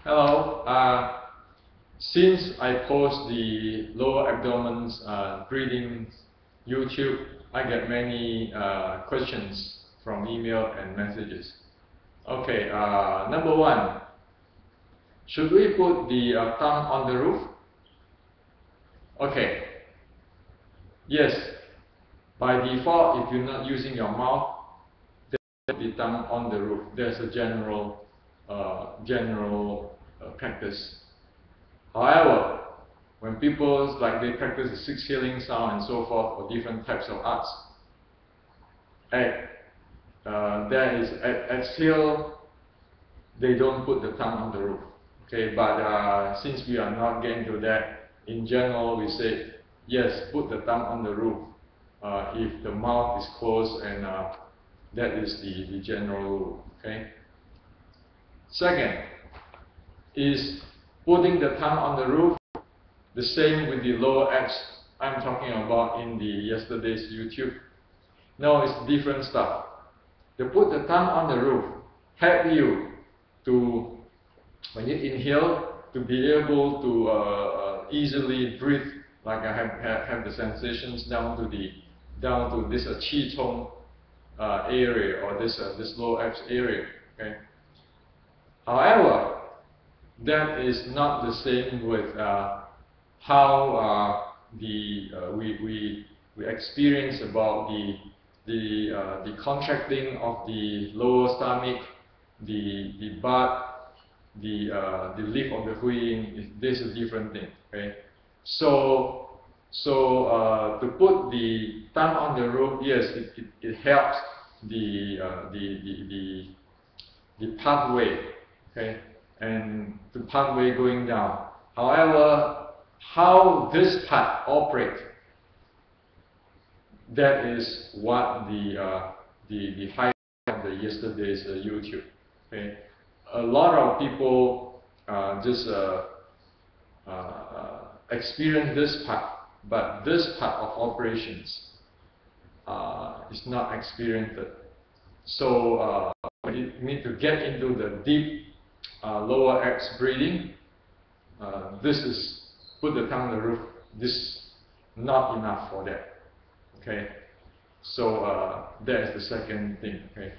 Hello. Since I post the lower abdomen's breathing YouTube, I get many questions from email and messages. Okay, number one, should we put the tongue on the roof? Okay, yes. By default, if you're not using your mouth, then put the tongue on the roof. There's a general practice. However, when people they practice the six healing sound and so forth, or different types of arts, there is at exhale, they don't put the tongue on the roof. Okay, but since we are not getting to that, in general we say yes, put the tongue on the roof if the mouth is closed, and that is the general rule. Okay. Second is putting the tongue on the roof. The same with the lower abs I'm talking about in the yesterday's YouTube. No, it's different stuff. To put the tongue on the roof help you to, when you inhale, to be able to easily breathe, like I have the sensations down to this qigong area, or this lower abs area. Okay. However, that is not the same with how we experience about the contracting of the lower stomach, the butt, the lift of the hui. This is a different thing. Okay, so to put the tongue on the roof, yes, it helps the pathway. Okay, and the pathway going down. However, how this part operates, that is what the highlight of the yesterday's YouTube. Okay, a lot of people just experience this part, but this part of operations is not experienced. So we need to get into the deep lower abs breathing. This is put the tongue on the roof. This not enough for that. Okay, so that is the second thing. Okay,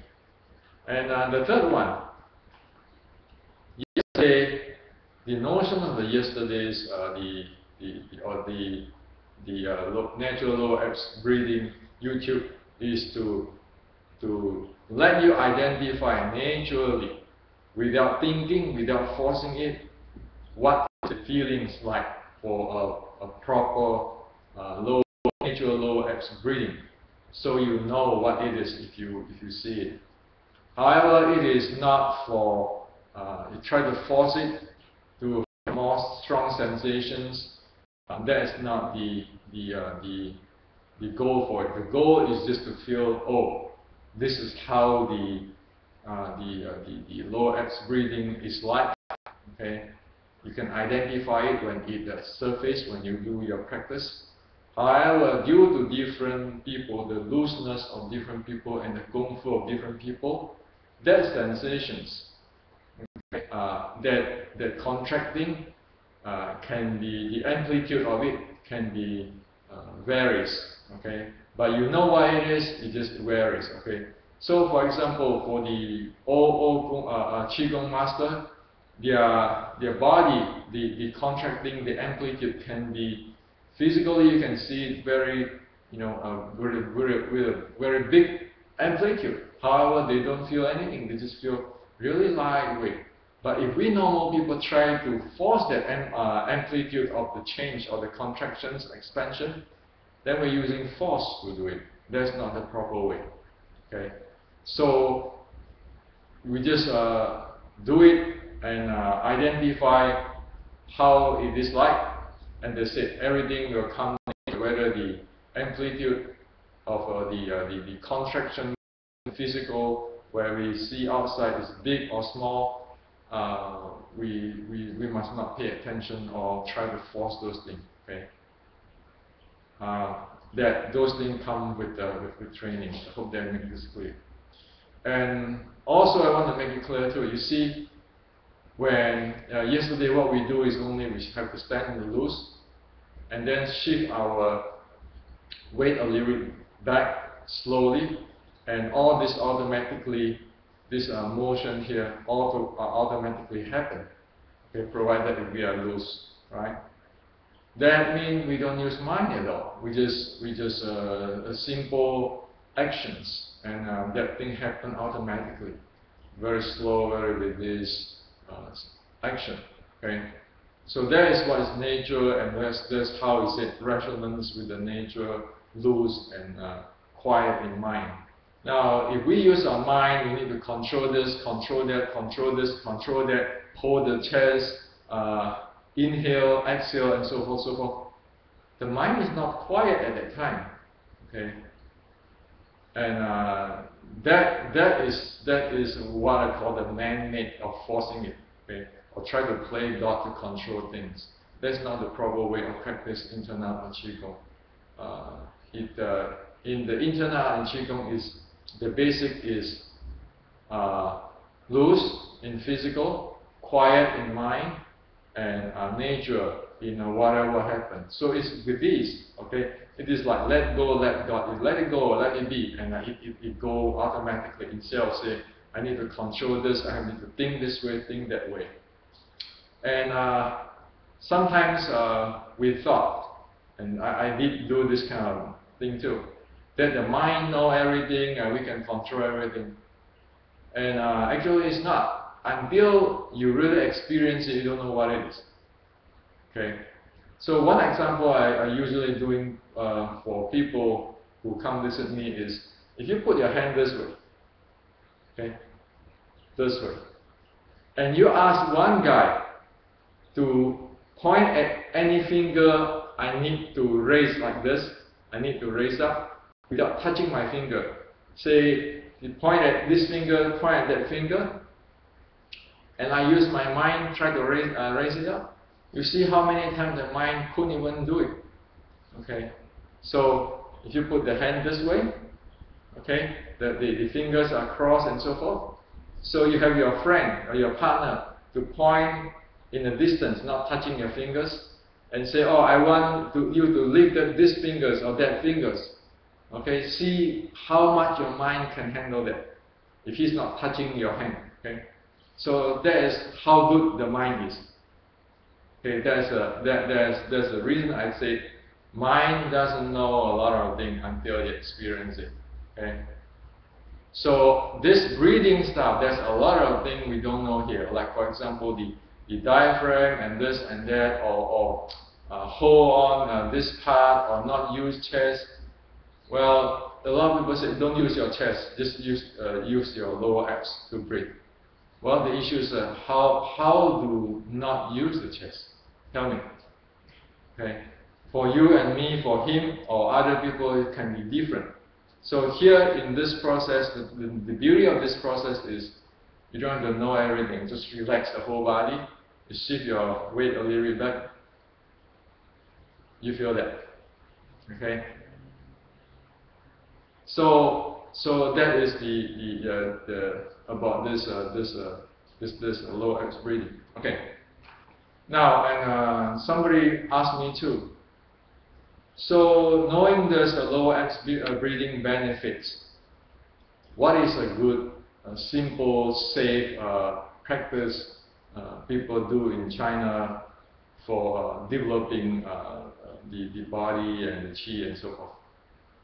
and the third one. Yesterday, the notion of the yesterday's natural lower abs breathing YouTube is to let you identify naturally, without thinking, without forcing it, what the feelings like for a proper natural lower abs breathing, so you know what it is if you see it. However, it is not for you try to force it to have more strong sensations. That is not the goal for it. The goal is just to feel, oh, this is how the lower abs breathing is like. Okay, you can identify it when it surfaces when you do your practice. However, due to different people, the looseness of different people and the kung fu of different people, that sensations, that contracting can be, the amplitude of it can be varies. Okay, but you know what it is, it just varies. Okay, so for example, for the old qigong master, their body, the contracting, the amplitude can be physically, you can see it very, very big amplitude. However, they don't feel anything, they just feel really lightweight. But if we normal people try to force that amplitude of the change or the contractions, expansion, then we're using force to do it. That's not the proper way. Okay, so we just do it and identify how it is like, and that's it. Everything will come, whether the amplitude of the contraction, physical, where we see outside is big or small. We must not pay attention or try to force those things. Okay, that those things come with training. I hope that makes this clear. And also, I want to make it clear too. You see, when yesterday what we do is only we have to stand in the loose and then shift our weight a little bit back slowly, and all this automatically, this motion here automatically happen, okay, provided we are loose, right? That means we don't use mind at all. We just simple actions, and that thing happen automatically, very slow, very with this action. Okay, so that is what is nature, and that's how is it resonance with the nature, loose and quiet in mind. Now, if we use our mind, we need to control this, control that, control this, control that, hold the chest, inhale, exhale, and so forth, so forth. The mind is not quiet at that time. Okay, and that is what I call the man-made of forcing it. Okay, or try to play God to control things. That's not the proper way of practice internal and qigong. In the internal and qigong is the basic is loose in physical, quiet in mind, and nature in whatever happens. So it's with these, okay? It is like let go, let God. You let it go, let it be, and it go automatically instead of say, I need to control this, I need to think this way, think that way. And sometimes we thought, and I did do this kind of thing too, that the mind know everything and we can control everything. And actually it's not. Until you really experience it, you don't know what it is. Okay. So one example I usually doing for people who come visit me is, if you put your hand this way, okay, this way, and you ask one guy to point at any finger I need to raise like this, I need to raise up without touching my finger. Say, you point at this finger, point at that finger, and I use my mind, try to raise it up. You see how many times the mind couldn't even do it. Okay, so if you put the hand this way, okay, the fingers are crossed and so forth. So you have your friend or your partner to point in the distance, not touching your fingers, and say, oh, I want you to lift these fingers or that fingers. Okay, see how much your mind can handle that if he's not touching your hand. Okay, so that is how good the mind is. Okay, that's the reason I say mind doesn't know a lot of things until you experience it. Okay, so this breathing stuff, there's a lot of things we don't know here. Like for example, the diaphragm and this and that, or hold on this part, or not use chest. Well, a lot of people say don't use your chest, just use your lower abs to breathe. Well, the issue is how do not use the chest? Tell me. Okay, for you and me, for him or other people, it can be different. So here in this process, the beauty of this process is you don't have to know everything. Just relax the whole body. You shift your weight a little bit back. You feel that. Okay. So that is the about this low abs breathing. Okay. Now, and somebody asked me too. So knowing there's a low abs breathing benefits, what is a good, simple, safe practice people do in China for developing the body and the qi and so forth?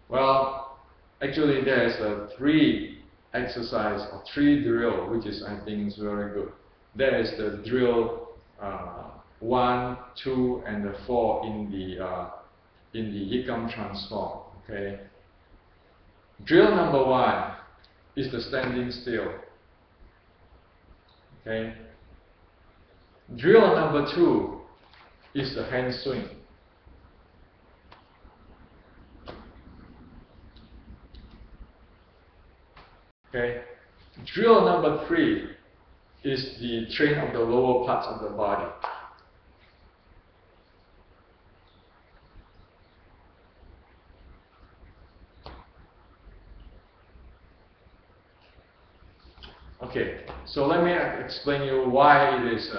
Well, actually there's 3 exercise or 3 drill, which is I think is very good. There is the drill 1, 2, and the 4 in the qigong transform. Okay. Drill number 1 is the standing still. Okay. Drill number 2 is the hand swing. Okay. Drill number 3 is the train of the lower parts of the body. Okay. So let me explain you why it is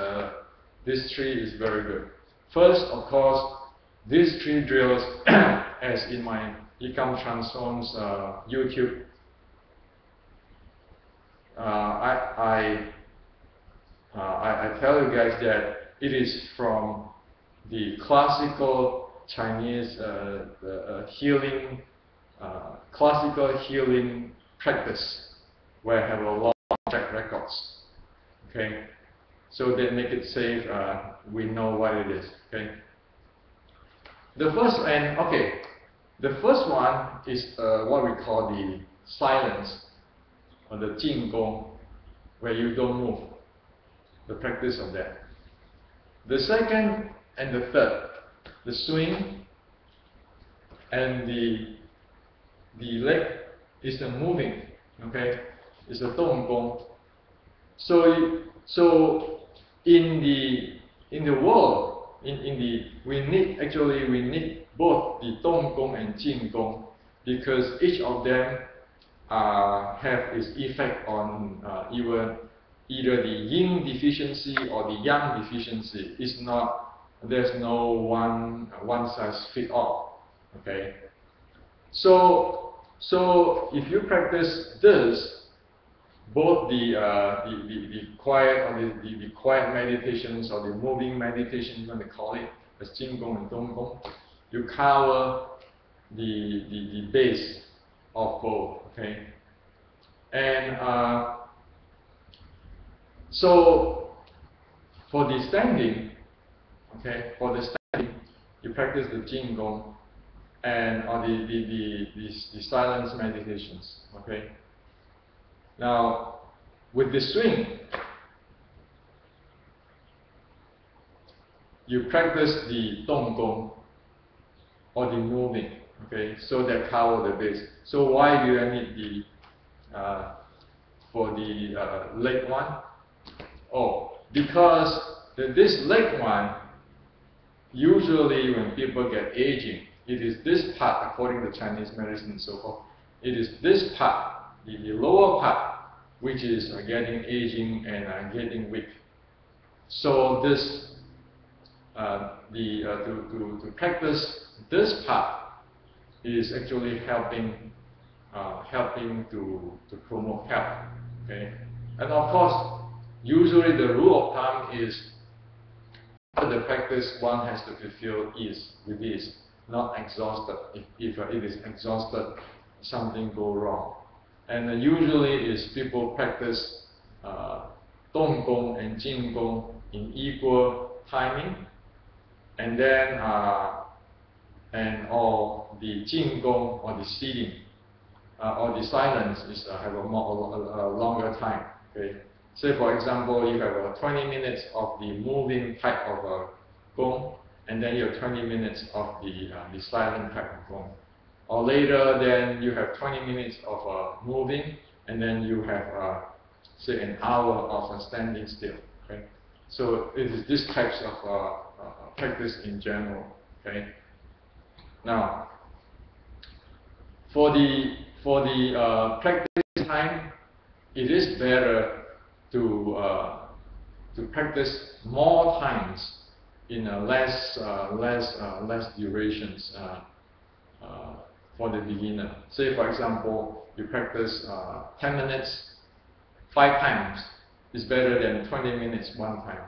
this tree is very good. First, of course, these tree drills, as in my Ecom Transforms YouTube, I tell you guys that it is from the classical Chinese classical healing practice, where I have a lot of track records. Okay, so they make it safe. We know what it is. Okay. The first one is what we call the silence, or the qigong, where you don't move. The practice of that. The second and the third, the swing and the leg is the moving. Okay, it's a donggong. So in the world, we need both the donggong and qigong, because each of them have its effect on either the yin deficiency or the yang deficiency. There's no one size fit all. Okay. So if you practice this, both the quiet or the quiet meditations, or the moving meditation, you want to call it, as qigong and donggong, you cover the base of both. Okay. And so for the standing, you practice the qigong and the silence meditations. Okay. Now, with the swing, you practice the donggong, or the moving. Okay, so that cover the base. So why do I need for the leg one? Oh, because this leg one, usually when people get aging, it is this part, according to Chinese medicine and so forth, it is this part, the lower part, which is getting aging and getting weak. So this to practice this part is actually helping to promote health. Okay, and of course, usually the rule of thumb is after the practice, one has to feel with ease, not exhausted. If it is exhausted, something go wrong. And usually is people practice donggong and qigong in equal timing, and then or the qigong or the sitting or the silence is have a longer time. Okay. Say for example, you have 20 minutes of the moving type of gong, and then you have 20 minutes of the silent type of gong. Or later, then you have 20 minutes of moving, and then you have say an hour of standing still. Okay. So it is this types of practice in general. Okay. Now, for the practice time, it is better to practice more times in less durations for the beginner. Say for example, you practice 10 minutes 5 times is better than 20 minutes 1 time.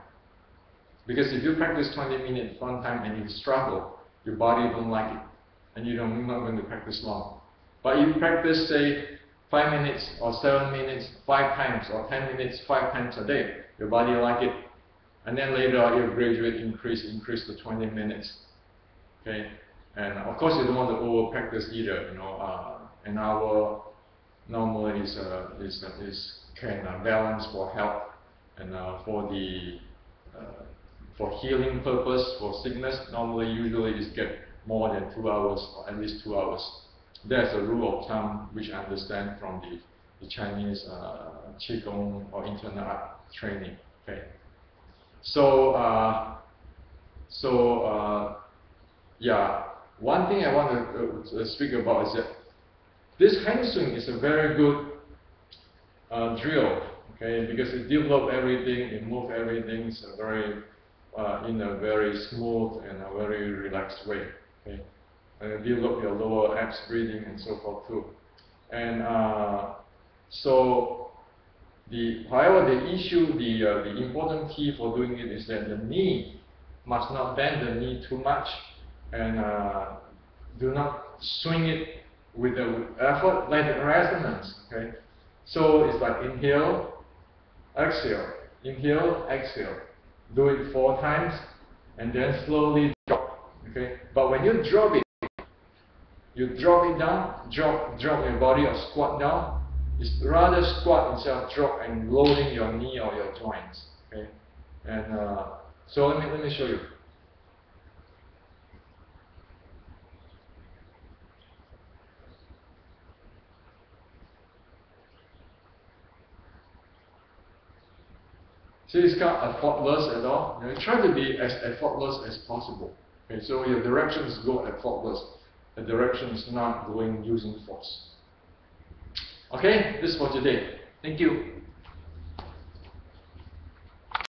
Because if you practice 20 minutes 1 time and you struggle, your body don't like it, and you're not going to practice long. But you practice, say, 5 minutes or 7 minutes 5 times, or 10 minutes 5 times a day, your body like it, and then later you gradually increase to 20 minutes. Okay, and of course you don't want to over practice either. You know, an hour normally is can balance for health and for healing purpose, for sickness. Normally, usually is get more than 2 hours, or at least 2 hours. That's a rule of thumb which I understand from the Chinese qigong or internal art training. Okay. So yeah, one thing I want to speak about is that this hand swing is a very good drill. Okay, because it develops everything, it moves everything in a very smooth and a very relaxed way. Okay, and it develop your lower abs breathing and so forth too. And so however, the important key for doing it is that the knee must not bend the knee too much, and do not swing it with the effort, like resonance. Okay, so it's like inhale, exhale, inhale, exhale. Do it 4 times, and then slowly drop. Okay, but when you drop it down, drop your body or squat down. It's rather squat instead of drop and loading your knee or your joints. Okay, and so let me show you. See, it's kind of effortless at all. You know, try to be as effortless as possible. Okay, so your directions go effortless. The direction is not going using force. Okay, this is for today. Thank you.